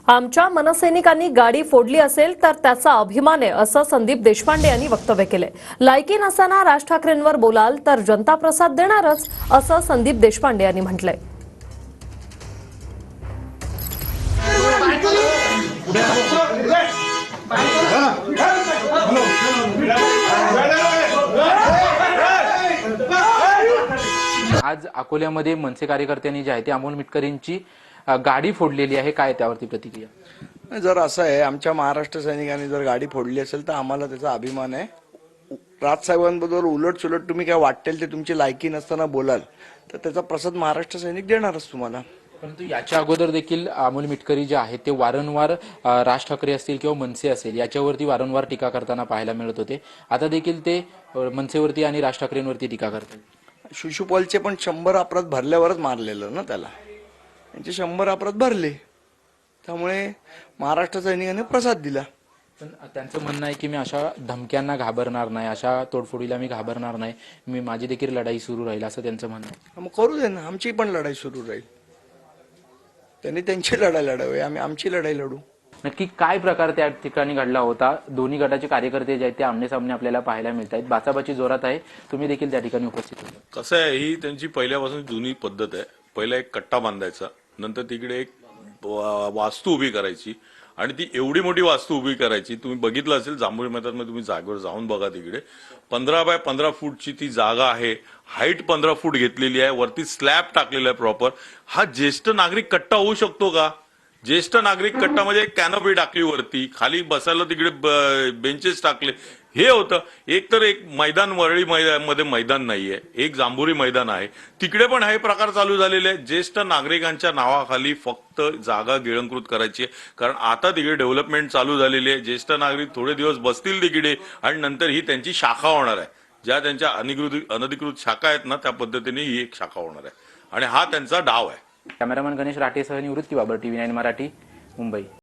आमच्या मनसैनिकांनी गाडी फोडली असेल तर त्याचा अभिमान आहे असं संदीप देशपांडे यांनी वक्तव्य केले। लायकी नसताना राज ठाकरेंवर बोलाल तर जनता प्रसाद देणारच असं संदीप देशपांडे यांनी म्हटलंय। आज अकोल्यामध्ये मनसे कार्यकर्त्यांनी जे आहे ते अमोल मिटकरींची गाडी फोडलेली आहे, काय त्यावरती प्रतिक्रिया? जर असं आहे, आमच्या महाराष्ट्र सैनिकांनी जर गाडी फोडली असेल तर आम्हाला त्याचा अभिमान आहे। राजसाहेबांबरोबर उलट सुलट तुम्ही काय वाटेल ते तुमची लायकी नसताना बोलाल तर त्याचा प्रसाद महाराष्ट्र सैनिक देणारच तुम्हाला। परंतु याच्या अगोदर देखील अमोल मिटकरी जे आहेत ते वारंवार राज ठाकरे असतील किंवा मनसे असेल याच्यावरती वारंवार टीका करताना पाहायला मिळत होते। आता देखील ते मनसेवरती आणि राज ठाकरेंवरती टीका करतात। शिशुपालचे पण 100 अपराध भरल्यावरच मारलेलं ना त्याला, त्यांचे 100 अपराध भरले, त्यामुळे महाराष्ट्र सैनिकांनी प्रसाद दिला। पण त्यांचं म्हणणं आहे की मी अशा धमक्यांना घाबरणार नाही, अशा तोडफोडीला मी घाबरणार नाही, मी माझी देखील लढाई सुरू राहील असं त्यांचं म्हणणं आहे। मग करू दे ना, आमची पण लढाई सुरू राहील। त्यांनी त्यांची लढाई लढावी, आम्ही आमची लढाई लढू। नक्की काय प्रकार त्या ठिकाणी घडला होता? दोन्ही गटाचे कार्यकर्ते जे आहेत ते आमने-सामने आपल्याला पाहायला मिळत आहेत, बाचाबाची जोरात आहे, तुम्ही देखील त्या ठिकाणी उपस्थित होता। कसं आहे, ही त्यांची पहिल्यापासून जुनी पद्धत आहे। पहिला एक कट्टा बांधायचा, नंतर तिकडे एक वास्तू उभी करायची आणि ती एवढी मोठी वास्तू उभी करायची, तुम्ही बघितलं असेल जांभूळ मैदानामध्ये, तुम्ही जागेवर जाऊन बघा, तिकडे 15 बाय 15 फूटची ती जागा आहे, हाईट 15 फूट घेतलेली आहे, वरती स्लॅब टाकलेला आहे प्रॉपर। हा ज्येष्ठ नागरिक कट्टा होऊ शकतो का? ज्येष्ठ नागरिक कट्टा म्हणजे कॅनोपी टाकली वरती, खाली बसायला तिकडे बेंचेस टाकले, हे होतं। एक तर एक मैदान वरळी मध्ये मैदान नाहीये, एक जांभुरी मैदान आहे, तिकडे पण हे प्रकार चालू झालेले आहेत। ज्येष्ठ नागरिकांच्या नावाखाली फक्त जागा गिळंकृत करायची आहे, कारण आता तिकडे डेव्हलपमेंट चालू झालेली आहे। ज्येष्ठ नागरिक थोडे दिवस बसतील तिकडे आणि नंतर ही त्यांची शाखा होणार आहे, ज्या त्यांच्या अनधिकृत शाखा आहेत ना, त्या पद्धतीने ही एक शाखा होणार आहे आणि हा त्यांचा डाव आहे। कॅमेरामॅन गणेश राठेसह निवृत्ती बाबर, TV9 मराठी, मुंबई।